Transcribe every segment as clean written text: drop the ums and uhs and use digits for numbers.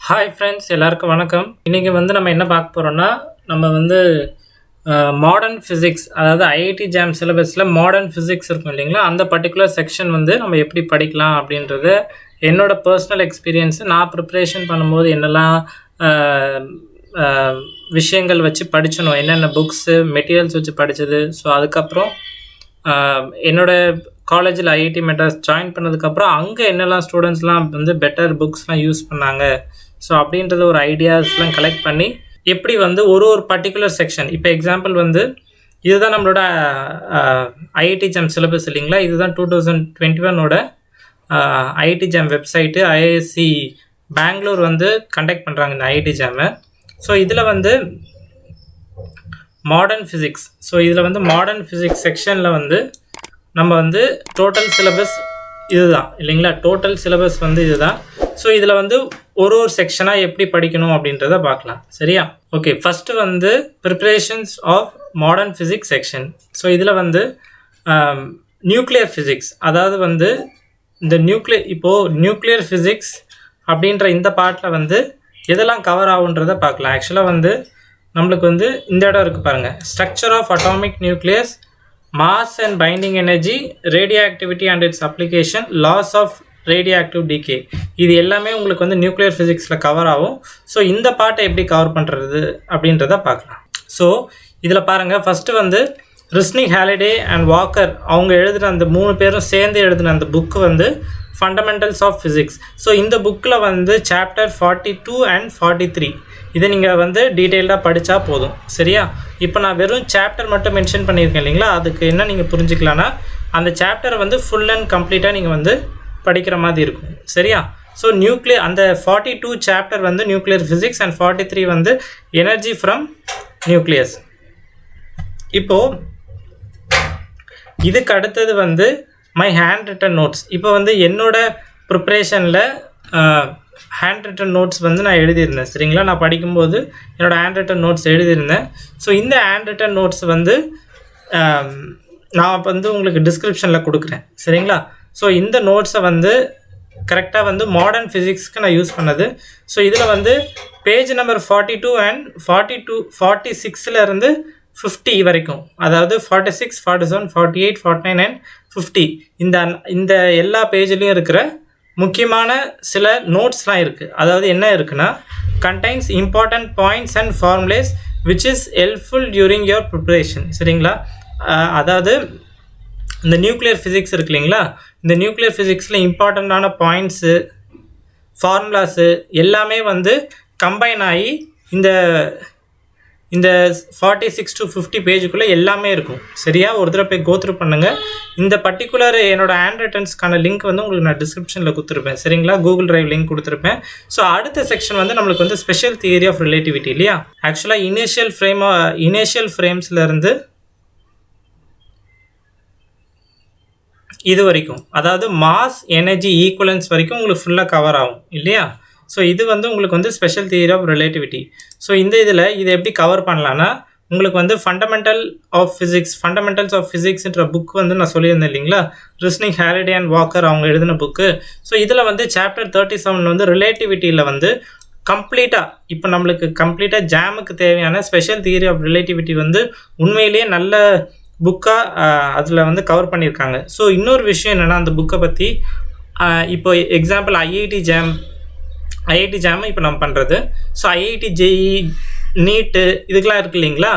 Hi friends, எல்லாருக்கும் வணக்கம். இன்றைக்கி நம்ம என்ன பார்க்க போகிறோன்னா, நம்ம மாடர்ன் ஃபிசிக்ஸ், அதாவது ஐஐடி ஜாம் சிலபஸில் மாடர்ன் ஃபிசிக்ஸ் இருக்கும் இல்லைங்களா, அந்த பர்டிகுலர் செக்ஷன் நம்ம எப்படி படிக்கலாம் அப்படின்றது என்னோடய பர்சனல் எக்ஸ்பீரியன்ஸு. நான் ப்ரிப்ரேஷன் பண்ணும்போது என்னெல்லாம் விஷயங்கள் வச்சு படிச்சணும், என்னென்ன புக்ஸு மெட்டீரியல்ஸ் வச்சு படித்தது. ஸோ அதுக்கப்புறம் என்னோடய காலேஜில் ஐஐடி மெட்ராஸ் ஜாயின் பண்ணதுக்கப்புறம் அங்கே என்னெல்லாம் ஸ்டூடெண்ட்ஸ்லாம் பெட்டர் புக்ஸ்லாம் யூஸ் பண்ணாங்க, ஸோ அப்படின்றது ஒரு ஐடியாஸ்லாம் கலெக்ட் பண்ணி எப்படி ஒரு பர்டிகுலர் செக்ஷன். இப்போ எக்ஸாம்பிள் இதுதான் நம்மளோட ஐஐடி ஜாம் சிலபஸ் இல்லைங்களா. இதுதான் 2021 IIT JAM website. IISc Bangalore conduct பண்ணுறாங்க இந்த ஐஐடி ஜாமை. ஸோ இதில் மாடர்ன் ஃபிசிக்ஸ். ஸோ இதில் மாடர்ன் ஃபிசிக்ஸ் செக்ஷனில் நம்ம டோட்டல் சிலபஸ் இதுதான் இல்லைங்களா. டோட்டல் சிலபஸ் இதுதான். ஸோ இதில் ஒரு செக்ஷனாக எப்படி படிக்கணும் அப்படின்றத பார்க்கலாம், சரியா? Okay, first preparations of modern physics section. So இதில் நியூக்ளியர் ஃபிசிக்ஸ், அதாவது இந்த நியூக்ளியர் ஃபிசிக்ஸ் அப்படின்ற இந்த பார்ட்டில் எதெல்லாம் கவர் ஆகுன்றதை பார்க்கலாம். ஆக்சுவலாக நம்மளுக்கு இந்த இடம் இருக்குது பாருங்கள். Structure of atomic nucleus, mass and binding energy, radioactivity and its application, laws of radioactive decay. இது எல்லாமே உங்களுக்கு நியூக்ளியர் ஃபிசிக்ஸில் கவர் ஆகும். ஸோ இந்த பார்ட்டை எப்படி கவர் பண்ணுறது அப்படின்றத பார்க்கலாம். ஸோ இதில் பாருங்கள், first Resnick Halliday and Walker அவங்க எழுதுகிற அந்த 3 பேரும் சேர்ந்து எழுதின அந்த book fundamentals of physics. So இந்த புக்கில் சாப்டர் 42 அண்ட் 43 இதை நீங்கள் டீட்டெயில்டாக படித்தா போதும், சரியா? இப்போ நான் வெறும் சாப்டர் மட்டும் மென்ஷன் பண்ணியிருக்கேன் இல்லைங்களா. அதுக்கு என்ன நீங்கள் புரிஞ்சுக்கலான்னா, அந்த சாப்டரை ஃபுல் அண்ட் கம்ப்ளீட்டாக நீங்கள் படிக்கிற மாதிரி இருக்கும், சரியா? ஸோ அந்த 42 chapter nuclear physics and 43 energy from nucleus. இப்போது இதுக்கு அடுத்தது மை ஹேண்ட் ரிட்டன் நோட்ஸ். இப்போ என்னோட ப்ரிப்ரேஷனில் ஹேண்ட் ரிட்டன் நோட்ஸ் நான் எழுதியிருந்தேன், சரிங்களா? நான் படிக்கும்போது என்னோடய ஹேண்ட் ரிட்டன் நோட்ஸ் எழுதியிருந்தேன். ஸோ இந்த ஹேண்ட் ரிட்டன் நோட்ஸ் நான் உங்களுக்கு டிஸ்கிரிப்ஷனில் கொடுக்குறேன், சரிங்களா? ஸோ இந்த நோட்ஸை கரெக்டாக மாடர்ன் ஃபிசிக்ஸ்க்கு நான் யூஸ் பண்ணது. ஸோ இதில் பேஜ் நம்பர் 42 அண்ட் 46 50 வரைக்கும், அதாவது 46, 47, 48, 49 அண்ட் 50 இந்த எல்லா பேஜ்லேயும் இருக்கிற முக்கியமான சில நோட்ஸ்லாம் இருக்குது. அதாவது என்ன இருக்குன்னா, contains important points and formulas which is helpful during your preparation, சரிங்களா? அதாவது இந்த நியூக்ளியர் ஃபிசிக்ஸ் இருக்கு இல்லைங்களா, இந்த நியூக்ளியர் ஃபிசிக்ஸில் இம்பார்ட்டண்ட்டான பாயிண்ட்ஸு, ஃபார்முலாஸு எல்லாமே கம்பைன் ஆகி இந்த 46 to 50 பேஜுக்குள்ளே எல்லாமே இருக்கும், சரியா? ஒரு தடவை போய் கோத்ரூ பண்ணுங்கள். இந்த பர்டிகுலர் என்னோடய ஹேண்ட் ரிட்டன்ஸ்க்கான லிங்க் உங்களுக்கு நான் டிஸ்கிரிப்ஷனில் கொடுத்துருப்பேன், சரிங்களா? கூகுள் டிரைவ் லிங்க் கொடுத்துருப்பேன். ஸோ அடுத்த செக்ஷன் நம்மளுக்கு ஸ்பெஷல் தியரி ஆஃப் ரிலேட்டிவிட்டி இல்லையா. ஆக்சுவலாக இனிஷியல் ஃப்ரேம்ஸ்லேருந்து இது வரைக்கும், அதாவது மாஸ் எனர்ஜி ஈக்குவலன்ஸ் வரைக்கும் உங்களுக்கு ஃபுல்லாக கவர் ஆகும் இல்லையா. ஸோ இது உங்களுக்கு special theory of relativity. So இதில் இதை எப்படி கவர் பண்ணலான்னா, உங்களுக்கு ஃபண்டமெண்டல்ஸ் ஆஃப் ஃபிசிக்ஸ்ன்ற புக் நான் சொல்லியிருந்தேன் இல்லைங்களா, ரிஸ்னிக் ஹாலிடே அண்ட் வாக்கர் அவங்க எழுதின புக்கு. ஸோ இதில் சாப்டர் 37 ரிலேட்டிவிட்டியில் கம்ப்ளீட்டாக இப்போ நம்மளுக்கு கம்ப்ளீட்டாக ஜாமுக்கு தேவையான ஸ்பெஷல் தியரி ஆஃப் ரிலேட்டிவிட்டி உண்மையிலேயே நல்ல புக்காக அதில் கவர் பண்ணியிருக்காங்க. ஸோ இன்னொரு விஷயம் என்னென்னா, அந்த புக்கை பற்றி இப்போ எக்ஸாம்பிள் ஐஐடி ஜாம் இப்போ நம்ம பண்ணுறது. ஸோ ஐஐடி ஜேஇ நீட்டு இதுக்கெலாம் இருக்குது இல்லைங்களா,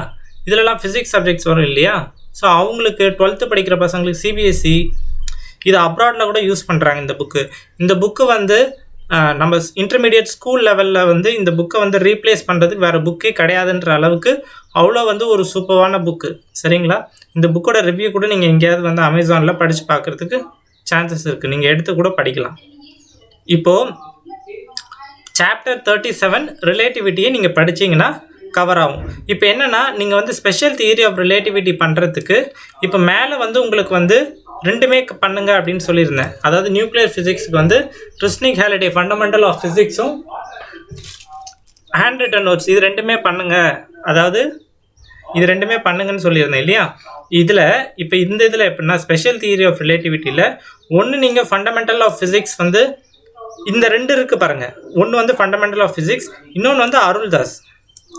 இதிலலாம் ஃபிசிக்ஸ் சப்ஜெக்ட்ஸ் வரும் இல்லையா. ஸோ அவங்களுக்கு 12th படிக்கிற பசங்களுக்கு சிபிஎஸ்சி இது அப்ராடில் கூட யூஸ் பண்ணுறாங்க இந்த புக்கு நம்ம இன்டர்மீடியட் ஸ்கூல் லெவலில் இந்த புக்கை ரீப்ளேஸ் பண்ணுறதுக்கு வேறு புக்கே கிடையாதுன்ற அளவுக்கு அவ்வளோ ஒரு சூப்பரான புக்கு, சரிங்களா? இந்த புக்கோட ரிவ்யூ கூட நீங்கள் எங்கேயாவது அமேசானில் படித்து பார்க்குறதுக்கு சான்சஸ் இருக்குது, நீங்கள் எடுத்து கூட படிக்கலாம். இப்போது சாப்டர் 37 ரிலேட்டிவிட்டியை நீங்கள் படித்தீங்கன்னா கவர் ஆகும். இப்போ என்னென்னா, நீங்கள் ஸ்பெஷல் தியரி ஆஃப் ரிலேட்டிவிட்டி பண்ணுறதுக்கு இப்போ மேலே உங்களுக்கு ரெண்டுமே பண்ணுங்க அப்படின்னு சொல்லியிருந்தேன். அதாவது நியூக்ளியர் ஃபிசிக்ஸுக்கு ரிஸ்னிக் ஹாலிடே ஃபண்டமெண்டல் ஆஃப் ஃபிசிக்ஸும் ஹேண்ட் ரிட்டன் நோட்ஸ் இது ரெண்டுமே பண்ணுங்கள், அதாவது இது ரெண்டுமே பண்ணுங்கன்னு சொல்லியிருந்தேன் இல்லையா. இதில் இப்போ இதில் எப்படின்னா, ஸ்பெஷல் தியரி ஆஃப் ரிலேட்டிவிட்டியில் ஒன்று நீங்கள் ஃபண்டமெண்டல் ஆஃப் ஃபிசிக்ஸ் இந்த ரெண்டு இருக்குது பாருங்கள். ஒன்று வந்து ஃபண்டமெண்டல் ஆஃப் ஃபிசிக்ஸ், இன்னொன்று வந்து அருள்தாஸ்.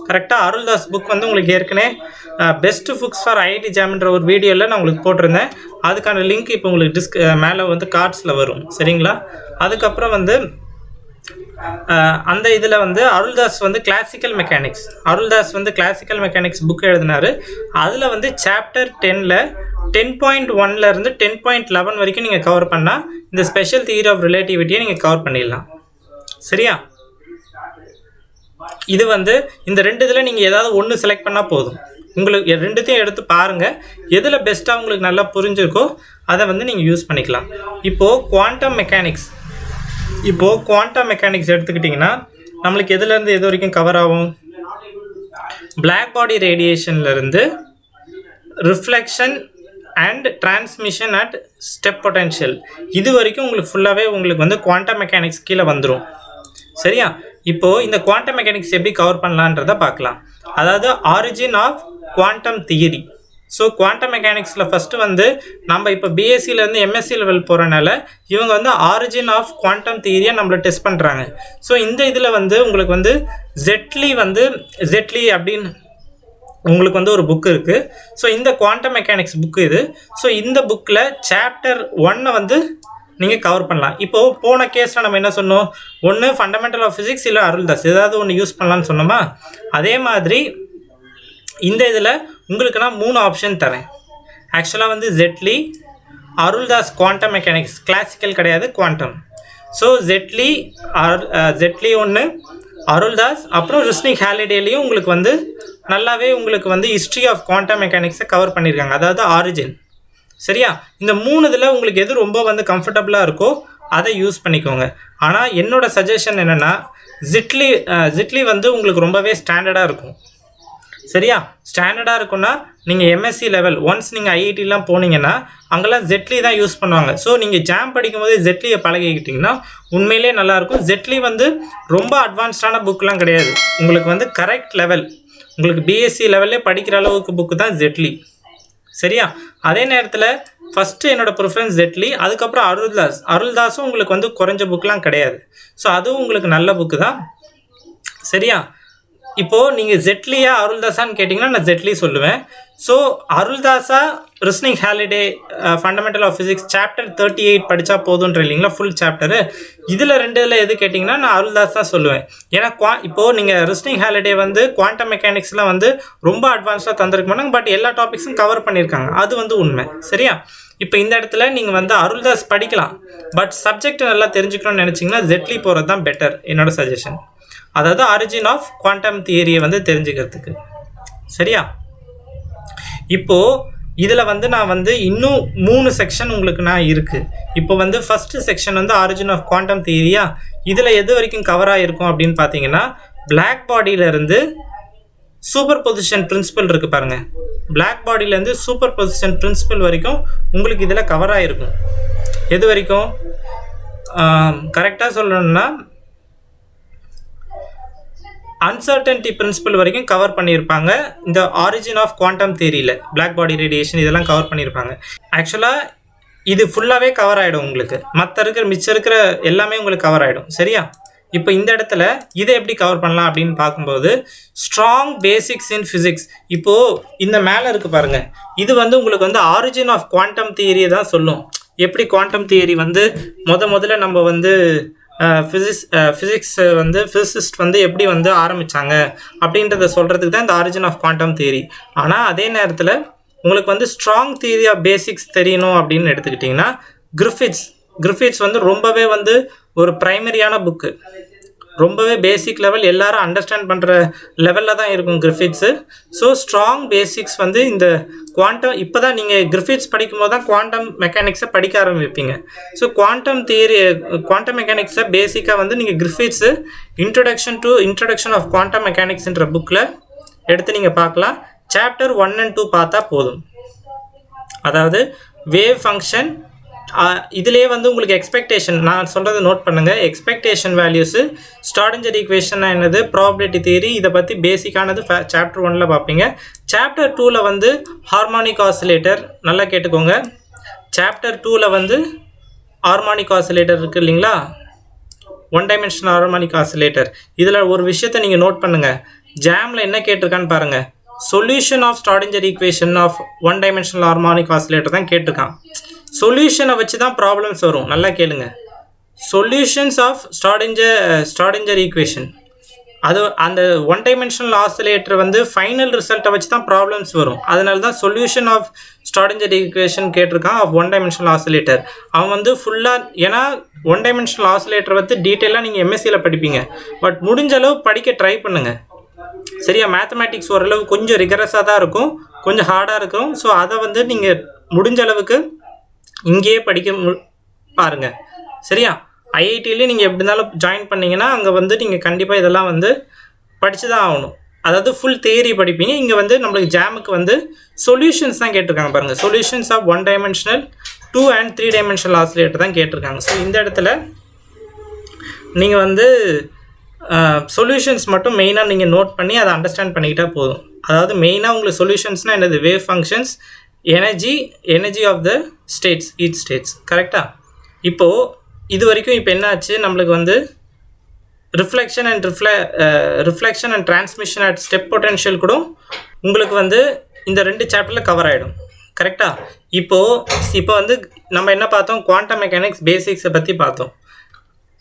கரெக்டாக அருள்தாஸ் புக் வந்து உங்களுக்கு ஏற்கனவே பெஸ்ட்டு புக்ஸ் ஃபார் ஐஐடி ஜாம்ன்ற ஒரு வீடியோவில் நான் உங்களுக்கு போட்டிருந்தேன். அதுக்கான லிங்க் இப்போ உங்களுக்கு மேலே வந்து கார்ட்ஸில் வரும். சரிங்களா? அதுக்கப்புறம் வந்து அந்த இதில் வந்து அருள்தாஸ் வந்து கிளாசிக்கல் மெக்கானிக்ஸ், அருள்தாஸ் வந்து கிளாசிக்கல் மெக்கானிக்ஸ் புக் எழுதினார். அதில் வந்து சாப்டர் 10ல் 10.1லேருந்து 10.11 வரைக்கும் நீங்கள் கவர் பண்ணால் இந்த ஸ்பெஷல் தியரி ஆஃப் ரிலேட்டிவிட்டியை நீங்கள் கவர் பண்ணிடலாம். சரியா? இது வந்து இந்த ரெண்டு இதில் நீங்கள் ஏதாவது ஒன்று செலக்ட் பண்ணால் போதும். உங்களுக்கு ரெண்டுத்தையும் எடுத்து பாருங்கள், எதில் பெஸ்ட்டாக உங்களுக்கு நல்லா புரிஞ்சிருக்கோ அதை வந்து நீங்கள் யூஸ் பண்ணிக்கலாம். இப்போது குவாண்டம் மெக்கானிக்ஸ் எடுத்துக்கிட்டிங்கன்னா நம்மளுக்கு எதுலேருந்து எது வரைக்கும் கவர் ஆகும்? பிளாக் பாடி ரேடியேஷன்லேருந்து reflection and transmission at step potential, இது வரைக்கும் உங்களுக்கு ஃபுல்லாகவே உங்களுக்கு வந்து குவாண்டம் மெக்கானிக்ஸ் கீழே வந்துடும். சரியா? இப்போது இந்த குவாண்டம் மெக்கானிக்ஸ் எப்படி கவர் பண்ணலான்றதை பார்க்கலாம். அதாவது origin of quantum theory. So quantum மெக்கானிக்ஸில் ஃபஸ்ட்டு வந்து நம்ம இப்போ பிஎஸ்சிலேருந்து எம்எஸ்சி லெவல் போகிறனால இவங்க வந்து ஆரிஜின் ஆஃப் குவாண்டம் தியரியை நம்மளை டெஸ்ட் பண்ணுறாங்க. ஸோ இந்த இதில் வந்து உங்களுக்கு வந்து ஜெட்லி அப்படின்னு உங்களுக்கு வந்து ஒரு புக்கு இருக்குது. ஸோ இந்த குவாண்டம் மெக்கானிக்ஸ் புக்கு இது. ஸோ இந்த புக்கில் சாப்டர் 1 வந்து நீங்கள் கவர் பண்ணலாம். இப்போது போன கேஸில் நம்ம என்ன சொன்னோம்? ஒன்று ஃபண்டமெண்டல் ஆஃப் ஃபிசிக்ஸ் இல்லை அருள்தாஸ், ஏதாவது ஒன்று யூஸ் பண்ணலான்னு சொன்னோமா? அதே மாதிரி இந்த இதில் உங்களுக்கு நான் 3 ஆப்ஷன் தரேன். ஆக்சுவலாக வந்து Zettili, Aruldhas quantum mechanics, classical கிடையாது, குவாண்டம். ஸோ ஜெட்லி ஒன்று, அருள்தாஸ், அப்புறம் ரிஸ்னிக் ஹாலிடேலையும் உங்களுக்கு வந்து நல்லாவே உங்களுக்கு வந்து ஹிஸ்ட்ரி ஆஃப் குவாண்டம் மெக்கானிக்ஸை கவர் பண்ணியிருக்காங்க, அதாவது ஆரிஜின். சரியா? இந்த 3 இதில் உங்களுக்கு எது ரொம்ப வந்து கம்ஃபர்டபுளாக இருக்கோ அதை யூஸ் பண்ணிக்கோங்க. ஆனால் என்னோட சஜஷன் என்னென்னா ஜெட்லி வந்து உங்களுக்கு ரொம்பவே ஸ்டாண்டர்டாக இருக்கும். சரியா? ஸ்டாண்டர்டாக இருக்குன்னா நீங்கள் எம்எஸ்சி லெவல் ஒன்ஸ் நீங்கள் ஐஐடிலாம் போனீங்கன்னா அங்கெல்லாம் ஜெட்லி தான் யூஸ் பண்ணுவாங்க. ஸோ நீங்கள் ஜாம் படிக்கும்போது ஜெட்லியை பழகிக்கிட்டிங்கன்னா உண்மையிலே நல்லாயிருக்கும். ஜெட்லி வந்து ரொம்ப அட்வான்ஸ்டான புக்கெலாம் கிடையாது, உங்களுக்கு வந்து கரெக்ட் லெவல், உங்களுக்கு பிஎஸ்சி லெவல்லே படிக்கிற அளவுக்கு புக்கு தான் ஜெட்லி. சரியா? அதே நேரத்தில் ஃபஸ்ட்டு என்னோடய ப்ரிஃபரன்ஸ் ஜெட்லி, அதுக்கப்புறம் அருள்தாஸும் உங்களுக்கு வந்து குறைஞ்ச புக்கெலாம் கிடையாது. ஸோ அதுவும் உங்களுக்கு நல்ல புக்கு தான். சரியா? இப்போது நீங்கள் ஜெட்லியா அருள்தாஸான்னு கேட்டிங்கன்னா நான் ஜெட்லி சொல்லுவேன். ஸோ அருள்தாஸா Resnick Halliday fundamental of physics chapter 38 படித்தா போதுன்ற இல்லைங்களா ஃபுல் சாப்டரு. இதில் ரெண்டில் எது கேட்டிங்கன்னா நான் அருள்தாஸ் தான் சொல்லுவேன். ஏன்னா இப்போது நீங்கள் ரிஸ்னிக் ஹாலிடே வந்து குவாண்டம் மெக்கானிக்ஸ்லாம் வந்து ரொம்ப அட்வான்ஸாக தந்திருக்க மாட்டாங்க, பட் எல்லா டாபிக்ஸும் கவர் பண்ணியிருக்காங்க, அது வந்து உண்மை. சரியா? இப்போ இந்த இடத்துல நீங்கள் வந்து அருள்தாஸ் படிக்கலாம், பட் சப்ஜெக்ட் நல்லா தெரிஞ்சுக்கணும்னு நினச்சிங்கன்னா ஜெட்லி போகிறது தான் பெட்டர், என்னோடய சஜஷன். அதாவது ஆரிஜின் ஆஃப் குவாண்டம் தியரியை வந்து தெரிஞ்சுக்கிறதுக்கு. சரியா? இப்போது இதில் வந்து நான் வந்து இன்னும் 3 செக்ஷன் உங்களுக்கு நான் இருக்குது. இப்போ வந்து ஃபஸ்ட்டு செக்ஷன் வந்து ஆரிஜின் ஆஃப் குவாண்டம் தியரியா, இதில் எது வரைக்கும் கவர் ஆகிருக்கும் அப்படின்னு பார்த்தீங்கன்னா பிளாக் பாடியிலேருந்து சூப்பர் பொசிஷன் பிரின்சிபல் இருக்குது பாருங்கள், பிளாக் பாடியிலேருந்து சூப்பர் பொசிஷன் பிரின்சிபல் வரைக்கும் உங்களுக்கு இதில் கவர் ஆகிருக்கும். எது வரைக்கும் கரெக்டாக சொல்லணும்னா அன்சர்டன்டி பிரின்சிபல் வரைக்கும் கவர் பண்ணியிருப்பாங்க. இந்த ஆரிஜின் ஆஃப் குவாண்டம் தியரியில் பிளாக் பாடி ரேடியேஷன் இதெல்லாம் கவர் பண்ணியிருப்பாங்க. ஆக்சுவலாக இது ஃபுல்லாகவே கவர் ஆகிடும் உங்களுக்கு, மிச்சம் இருக்கிற எல்லாமே உங்களுக்கு கவர் ஆகிடும். சரியா? இப்போ இந்த இடத்துல இதை எப்படி கவர் பண்ணலாம் அப்படின்னு பார்க்கும்போது ஸ்ட்ராங் பேசிக்ஸ் இன் ஃபிசிக்ஸ், இப்போது இந்த மேலே இருக்குது பாருங்கள், இது வந்து உங்களுக்கு வந்து ஆரிஜின் ஆஃப் குவாண்டம் தியரியை தான் சொல்லும். எப்படி குவாண்டம் தியரி வந்து முதல்ல நம்ம வந்து ஃபிசிக்ஸ் வந்து ஃபிசிசிஸ்ட் வந்து எப்படி வந்து ஆரம்பித்தாங்க அப்படின்றத சொல்கிறதுக்கு தான் இந்த ஆரிஜின் ஆஃப் குவாண்டம் தியரி. ஆனால் அதே நேரத்தில் உங்களுக்கு வந்து ஸ்ட்ராங் தியரி ஆஃப் பேசிக்ஸ் தெரியணும் அப்படின்னு எடுத்துக்கிட்டிங்கன்னா கிரிஃபித்ஸ் வந்து ரொம்பவே வந்து ஒரு ப்ரைமரியான புக்கு, ரொம்பவே பேசிக் லெவல், எல்லாரும் அண்டர்ஸ்டாண்ட் பண்ணுற லெவலில் தான் இருக்கும் கிரிஃபித்ஸு. ஸோ ஸ்ட்ராங் பேசிக்ஸ் வந்து இந்த குவாண்டம், இப்போ தான் நீங்கள் கிரிஃபித்ஸ் படிக்கும்போது தான் குவாண்டம் மெக்கானிக்ஸை படிக்க ஆரம்பிப்பீங்க. ஸோ குவாண்டம் மெக்கானிக்ஸை பேசிக்காக வந்து நீங்கள் கிரிஃபித்ஸு இன்ட்ரடக்ஷன் ஆஃப் குவாண்டம் மெக்கானிக்ஸ்ன்ற புக்கில் எடுத்து நீங்கள் பார்க்கலாம். சாப்டர் 1 and 2 பார்த்தா போதும். அதாவது வேவ் ஃபங்க்ஷன், இதிலே வந்து உங்களுக்கு எக்ஸ்பெக்டேஷன், நான் சொல்கிறத நோட் பண்ணுங்கள், எக்ஸ்பெக்டேஷன் வேல்யூஸு, ஸ்டார்டிஞ்சர் ஈக்குவேஷன் என்னது, ப்ராபபிலிட்டி தியரி, இதை பற்றி பேசிக்கானது சாப்டர் 1 பார்ப்பீங்க. சாப்டர் 2 வந்து ஹார்மோனிக் ஆசிலேட்டர், நல்லா கேட்டுக்கோங்க. சாப்டர் 2 வந்து ஹார்மோனிக் ஆசிலேட்டர் இருக்குது இல்லைங்களா, ஒன் டைமென்ஷனல் ஹார்மோனிக் ஆசிலேட்டர். இதில் ஒரு விஷயத்தை நீங்கள் நோட் பண்ணுங்கள், ஜாமில் என்ன கேட்டிருக்கான்னு பாருங்கள், solution of Schrodinger equation of one dimensional harmonic oscillator தான் கேட்டிருக்கான். சொல்யூஷனை வச்சு தான் ப்ராப்ளம்ஸ் வரும், நல்லா கேளுங்க. சொல்யூஷன்ஸ் ஆஃப் ஸ்டார்டிஞ்சர் ஈக்குவேஷன், அது அந்த ஒன் டைமென்ஷனல் ஆசிலேட்டர் வந்து ஃபைனல் ரிசல்ட்டை வச்சு தான் ப்ராப்ளம்ஸ் வரும். அதனால தான் சொல்யூஷன் ஆஃப் ஸ்டார்டிஞ்சர் ஈக்குவேஷன் கேட்டிருக்கான் ஆஃப் ஒன் டைமென்ஷனல் ஆசிலேட்டர். அவன் வந்து ஃபுல்லாக, ஏன்னா ஒன் டைமென்ஷனல் ஆசிலேட்டர் வந்து டீட்டெயிலாக நீங்கள் எம்எஸ்சியில் படிப்பீங்க, பட் முடிஞ்ச அளவு படிக்க ட்ரை பண்ணுங்கள். சரியா? மேத்தமேட்டிக்ஸ் ஓரளவு கொஞ்சம் ரிகரஸாக தான் இருக்கும், கொஞ்சம் ஹார்டாக இருக்கும். ஸோ அதை வந்து நீங்கள் முடிஞ்ச அளவுக்கு இங்கேயே படிக்க பாருங்கள். சரியா? ஐஐடியிலே நீங்கள் எப்படி இருந்தாலும் ஜாயின் பண்ணிங்கன்னா அங்கே வந்து நீங்கள் கண்டிப்பாக இதெல்லாம் வந்து படித்து தான் ஆகணும். அதாவது ஃபுல் தியரி படிப்பீங்க. இங்கே வந்து நம்மளுக்கு ஜாமுக்கு வந்து சொல்யூஷன்ஸ் தான் கேட்டிருக்காங்க பாருங்கள். Solutions of one dimensional 2 and 3 dimensional oscillator தான் கேட்டிருக்காங்க. ஸோ இந்த இடத்துல நீங்கள் வந்து சொல்யூஷன்ஸ் மட்டும் மெயினாக நீங்கள் நோட் பண்ணி அதை அண்டர்ஸ்டாண்ட் பண்ணிக்கிட்டால் போதும். அதாவது மெயினாக உங்களுக்கு சொல்யூஷன்ஸ்னால் என்னது, wave functions, energy of the states, each states. கரெக்டாக? இப்போது இது வரைக்கும் இப்போ என்ன ஆச்சு, நம்மளுக்கு வந்து reflection and transmission at step potential கூட உங்களுக்கு வந்து இந்த 2 சாப்டரில் கவர் ஆகிடும். கரெக்டாக? இப்போ வந்து நம்ம என்ன பார்த்தோம், குவாண்டம் மெக்கானிக்ஸ் பேசிக்ஸை பற்றி பார்த்தோம்.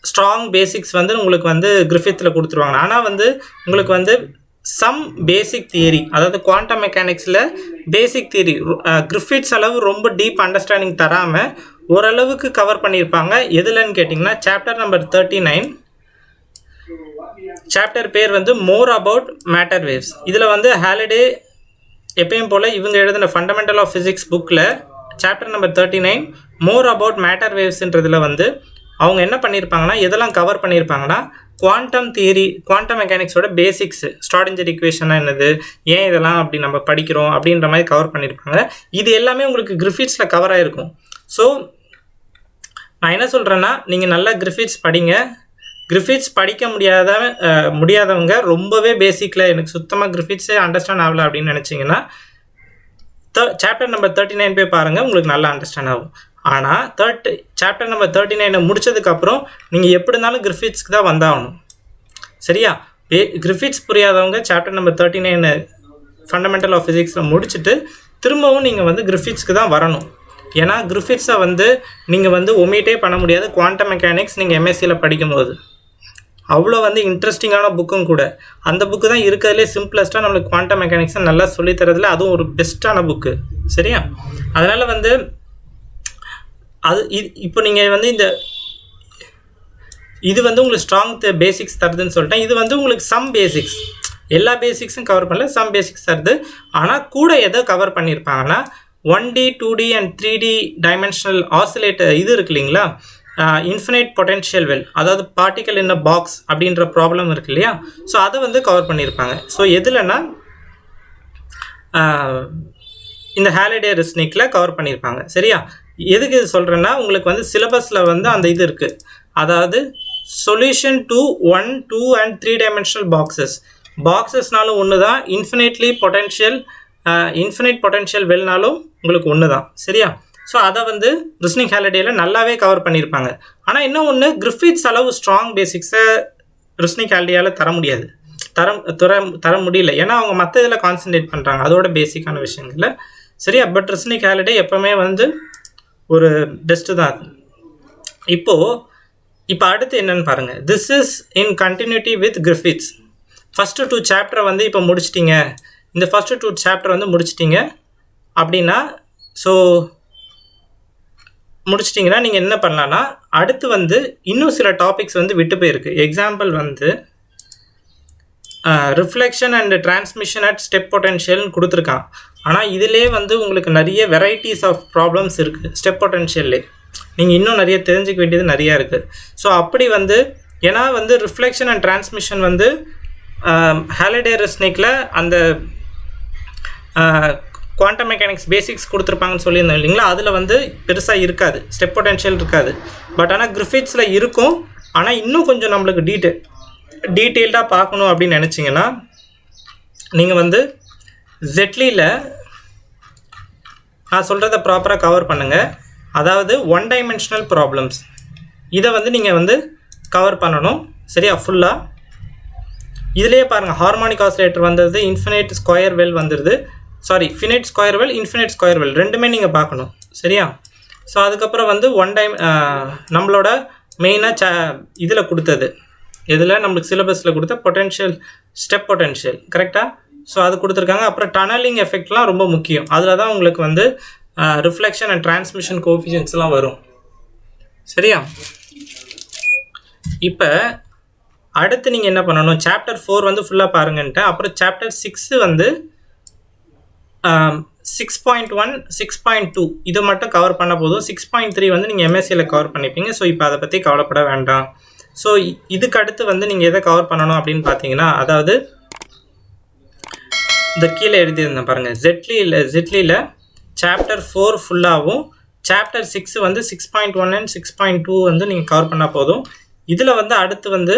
ஸ்ட்ராங் பேசிக்ஸ் வந்து உங்களுக்கு வந்து கிரிஃபித்தில் கொடுத்துருவாங்க. ஆனால் வந்து உங்களுக்கு வந்து சம் பேசிக் தியரி, அதாவது குவாண்டம் மெக்கானிக்ஸில் பேசிக் தியரி கிரிஃபிட்ஸ் அளவு ரொம்ப டீப் அண்டர்ஸ்டாண்டிங் தராமல் ஓரளவுக்கு கவர் பண்ணியிருப்பாங்க. எதுலன்னு கேட்டிங்கன்னா சாப்டர் நம்பர் 39, சாப்டர் பேர் வந்து மோர் அபவுட் மேட்டர் வேவ்ஸ். இதில் வந்து ஹாலிடே எப்பயும் போல் இவங்க எழுதின ஃபண்டமெண்டல் ஆஃப் ஃபிசிக்ஸ் புக்கில் chapter number 39 more about matter வேவ்ஸ்ன்றதில் வந்து அவங்க என்ன பண்ணியிருப்பாங்கன்னா, எதெல்லாம் கவர் பண்ணியிருப்பாங்கன்னா, குவாண்டம் தியரி, குவாண்டம் மெக்கானிக்ஸோட பேசிக்ஸு, ஸ்டார்டிஞ்சர் ஈக்குவேஷன்னா என்னது, ஏன் இதெல்லாம் அப்படி நம்ம படிக்கிறோம் அப்படின்ற மாதிரி கவர் பண்ணியிருப்பாங்க. இது எல்லாமே உங்களுக்கு கிரிஃபிட்ஸில் கவர் ஆகிருக்கும். ஸோ நான் என்ன சொல்கிறேன்னா, நீங்கள் நல்லா கிரிஃபிட்ஸ் படிங்க. கிரிஃபிட்ஸ் படிக்க முடியாதவங்க ரொம்பவே பேசிக்கில் எனக்கு சுத்தமாக கிரிஃபிட்ஸே அண்டர்ஸ்டாண்ட் ஆகலை அப்படின்னு நினச்சிங்கன்னா சாப்டர் நம்பர் 39 போய் பாருங்கள், உங்களுக்கு நல்லா அண்டர்ஸ்டாண்ட் ஆகும். ஆனால் சாப்டர் நம்பர் 39 முடித்ததுக்கப்புறம் நீங்கள் எப்படி இருந்தாலும் கிரிஃபிட்ஸ்க்கு தான் வந்தாகணும். சரியா? கிரிஃபிட்ஸ் புரியாதவங்க சாப்டர் நம்பர் 39 ஃபண்டமெண்டல் ஆஃப் ஃபிசிக்ஸில் முடிச்சுட்டு திரும்பவும் நீங்கள் வந்து கிரிஃபிட்ஸ்க்கு தான் வரணும். ஏன்னா கிரிஃபிட்ஸை வந்து நீங்கள் வந்து ஒமிட்டே பண்ண முடியாது. குவாண்டம் மெக்கானிக்ஸ் நீங்கள் எம்எஸ்சியில் படிக்கும்போது அவ்வளோ வந்து இன்ட்ரெஸ்டிங்கான புக்கும் கூட. அந்த புக்கு தான் இருக்கிறதுலே சிம்பிளஸ்ட்டாக நம்மளுக்கு குவாண்டம் மெக்கானிக்ஸை நல்லா சொல்லித்தரதுல அதுவும் ஒரு பெஸ்ட்டான புக்கு. சரியா? அதனால் வந்து இப்போ நீங்கள் வந்து இது வந்து உங்களுக்கு ஸ்ட்ராங் பேசிக்ஸ் தருதுன்னு சொல்லிட்டேன். இது வந்து உங்களுக்கு சம் பேசிக்ஸ், எல்லா பேசிக்ஸும் கவர் பண்ணல, சம் பேசிக்ஸ் தருது. ஆனால் கூட எதை கவர் பண்ணியிருப்பாங்கன்னா 1D 2D and 3D dimensional oscillator இது இருக்கு இல்லைங்களா, இன்ஃபினைட் பொட்டென்ஷியல் வெல், அதாவது பார்ட்டிக்கல் இன் அ பாக்ஸ் அப்படின்ற ப்ராப்ளம் இருக்கு இல்லையா. ஸோ அதை வந்து கவர் பண்ணியிருப்பாங்க. ஸோ எதுலன்னா இந்த ஹாலிடே ரிஸ்னிக்கில் கவர் பண்ணியிருப்பாங்க. சரியா? எதுக்கு இது சொல்கிறேன்னா, உங்களுக்கு வந்து சிலபஸில் வந்து அந்த இது இருக்குது, அதாவது சொல்யூஷன் டு 1, 2 and 3 டைமென்ஷனல் பாக்ஸஸ்னாலும் ஒன்று தான், இன்ஃபினைட் பொட்டென்ஷியல் வெல்னாலும் உங்களுக்கு ஒன்று தான். சரியா? ஸோ அதை வந்து ரிஸ்னிக் ஹாலிடேயில் நல்லாவே கவர் பண்ணியிருப்பாங்க. ஆனால் இன்னும் ஒன்று, கிரிஃபிட்ஸ் அளவு ஸ்ட்ராங் பேசிக்ஸை ரிஸ்னிக் ஹாலிடேயால் தர முடியல. ஏன்னா அவங்க மற்ற இதில் கான்சன்ட்ரேட் பண்ணுறாங்க, அதோட பேசிக்கான விஷயங்கள்ல. சரியா? பட் ரிஸ்னிக் ஹாலிடே எப்போவுமே வந்து ஒரு பெஸ்ட்டு தான் அது. இப்போ அடுத்து என்னன்னு பாருங்கள். This is in continuity with Griffiths. First 2 சாப்டரை வந்து இப்போ முடிச்சிட்டிங்க, இந்த ஃபஸ்ட்டு 2 சாப்டர் வந்து முடிச்சிட்டிங்க அப்படின்னா, ஸோ முடிச்சிட்டிங்கன்னா நீங்கள் என்ன பண்ணலான்னா, அடுத்து வந்து இன்னும் சில டாபிக்ஸ் வந்து விட்டு போயிருக்கு. எக்ஸாம்பிள் வந்து reflection and transmission at step பொட்டென்ஷியல்னு கொடுத்துருக்கான். ஆனால் இதிலே வந்து உங்களுக்கு நிறைய வெரைட்டிஸ் ஆஃப் ப்ராப்ளம்ஸ் இருக்குது. ஸ்டெப் பொட்டென்ஷியல்லே நீங்கள் இன்னும் நிறைய தெரிஞ்சிக்க வேண்டியது நிறையா இருக்குது. ஸோ அப்படி வந்து ஏன்னா வந்து ரிஃப்ளெக்ஷன் அண்ட் டிரான்ஸ்மிஷன் வந்து ஹாலிடே ரிஸ்னிக்கில் அந்த குவாண்டம் மெக்கானிக்ஸ் பேசிக்ஸ் கொடுத்துருப்பாங்கன்னு சொல்லியிருந்தோம் இல்லைங்களா, அதில் வந்து பெருசாக இருக்காது, ஸ்டெப் பொட்டென்ஷியல் இருக்காது. பட் ஆனால் கிரிஃபிட்ஸில் இருக்கும். ஆனால் இன்னும் கொஞ்சம் நம்மளுக்கு டீட்டெயில்டாக பார்க்கணும் அப்படின்னு நினச்சிங்கன்னா நீங்கள் வந்து ஜெட்லியில் நான் சொல்கிறத ப்ராப்பராக கவர் பண்ணுங்கள். அதாவது 1 டைமென்ஷனல் ப்ராப்ளம்ஸ் இதை வந்து நீங்கள் வந்து கவர் பண்ணணும் சரியா ஃபுல்லாக. இதுலேயே பாருங்கள் ஹார்மோனிக் ஆசிலேட்டர் வந்தது, இன்ஃபினைட் ஸ்கொயர் வெல் வந்துடுது, sorry finite square well, infinite square well ரெண்டுமே நீங்கள் பார்க்கணும் சரியா. ஸோ அதுக்கப்புறம் வந்து ஒன் டைம் நம்மளோட மெயினாக இதில் கொடுத்தது இதில் நம்மளுக்கு சிலபஸில் கொடுத்த பொட்டென்ஷியல் ஸ்டெப் பொட்டென்ஷியல் கரெக்டாக. ஸோ அது கொடுத்துருக்காங்க. அப்புறம் டனலிங் எஃபெக்ட்லாம் ரொம்ப முக்கியம். அதில் தான் உங்களுக்கு வந்து ரிஃப்ளெக்ஷன் அண்ட் டிரான்ஸ்மிஷன் கோஎஃபிஷியன்ட்ஸ்லாம் வரும் சரியா. இப்போ அடுத்து நீங்கள் என்ன பண்ணணும், சாப்டர் 4 வந்து ஃபுல்லாக பாருங்கன்ட்டு. அப்புறம் சாப்டர் 6 வந்து 6.1 6.2 இது மட்டும் கவர் பண்ண போதும். 6.3 வந்து நீங்கள் எம்எஸ்சியில் கவர் பண்ணிப்பீங்க. ஸோ இப்போ அதை பற்றி கவலைப்பட வேண்டாம். ஸோ இதுக்கு அடுத்து வந்து நீங்கள் எதை கவர் பண்ணணும் அப்படின்னு பார்த்தீங்கன்னா, அதாவது இந்த கீழே எழுதியிருந்தேன் பாருங்கள், ஜெட்லியில் சாப்டர் 4 ஃபுல்லாகவும் சாப்டர் 6 வந்து 6.1 அண்ட் 6.2 வந்து நீங்கள் கவர் பண்ணால் போதும். இதில் வந்து அடுத்து வந்து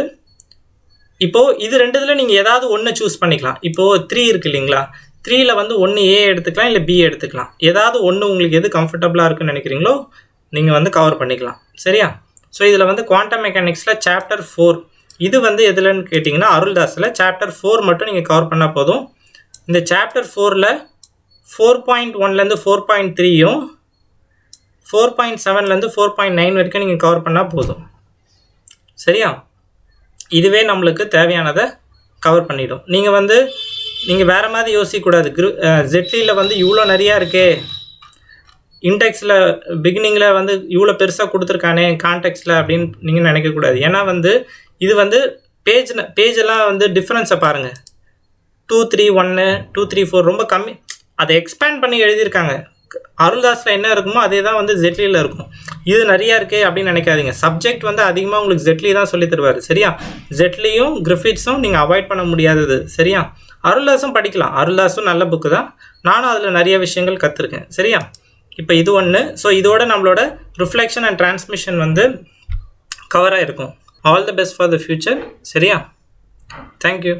இப்போது இது ரெண்டுத்தில் நீங்கள் ஏதாவது ஒன்று சூஸ் பண்ணிக்கலாம். இப்போது 3 இருக்குது இல்லைங்களா, 3ல் வந்து ஒன்று ஏ எடுத்துக்கலாம் இல்லை பி எடுத்துக்கலாம். ஏதாவது ஒன்று உங்களுக்கு எது கம்ஃபர்டபுளாக இருக்குன்னு நினைக்கிறீங்களோ நீங்கள் வந்து கவர் பண்ணிக்கலாம் சரியா. ஸோ இதில் வந்து குவாண்டம் மெக்கானிக்ஸில் சாப்டர் 4 இது வந்து எதுலன்னு கேட்டிங்கன்னா அருள்தாஸில் சாப்டர் 4 மட்டும் நீங்கள் கவர் பண்ணால் போதும். இந்த சாப்டர் 4ல் 4.1லேருந்து 4.3யும் 4.7லேருந்து 4.9 வரைக்கும் நீங்கள் கவர் பண்ணால் போதும் சரியா. இதுவே நம்மளுக்கு தேவையானதை கவர் பண்ணிடும். நீங்கள் வேறு மாதிரி யோசிக்கக்கூடாது. ஜெட்லியில் வந்து இவ்வளோ நிறையா இருக்கே, இண்டெக்ஸில் பிகினிங்கில் வந்து இவ்வளோ பெருசாக கொடுத்துருக்கானே கான்டெக்ஸ்டில் அப்படின்னு நீங்கள் நினைக்கக்கூடாது. ஏன்னா வந்து இது வந்து பேஜெல்லாம் வந்து டிஃப்ரென்ஸை பாருங்கள், 231 234 ரொம்ப கம்மி, அதை எக்ஸ்பேண்ட் பண்ணி எழுதியிருக்காங்க. அருள்தாஸில் என்ன இருக்குமோ அதே தான் வந்து ஜெட்லியில் இருக்கும். இது நிறையா இருக்கே அப்படின்னு நினைக்காதீங்க. சப்ஜெக்ட் வந்து அதிகமாக உங்களுக்கு ஜெட்லி தான் சொல்லி தருவார் சரியா. ஜெட்லியும் கிரிஃபித்ஸும் நீங்கள் அவாய்ட் பண்ண முடியாதது சரியா. அருள்தாஸும் படிக்கலாம், அருள்தாஸும் நல்ல புக்கு தான், நானும் அதில் நிறைய விஷயங்கள் கற்றுருக்கேன் சரியா. இப்போ இது ஒன்று. ஸோ இதோட நம்மளோட ரிஃப்ளெக்ஷன் அண்ட் டிரான்ஸ்மிஷன் வந்து கவராக இருக்கும். All the best for the future சரியா. தேங்க்யூ.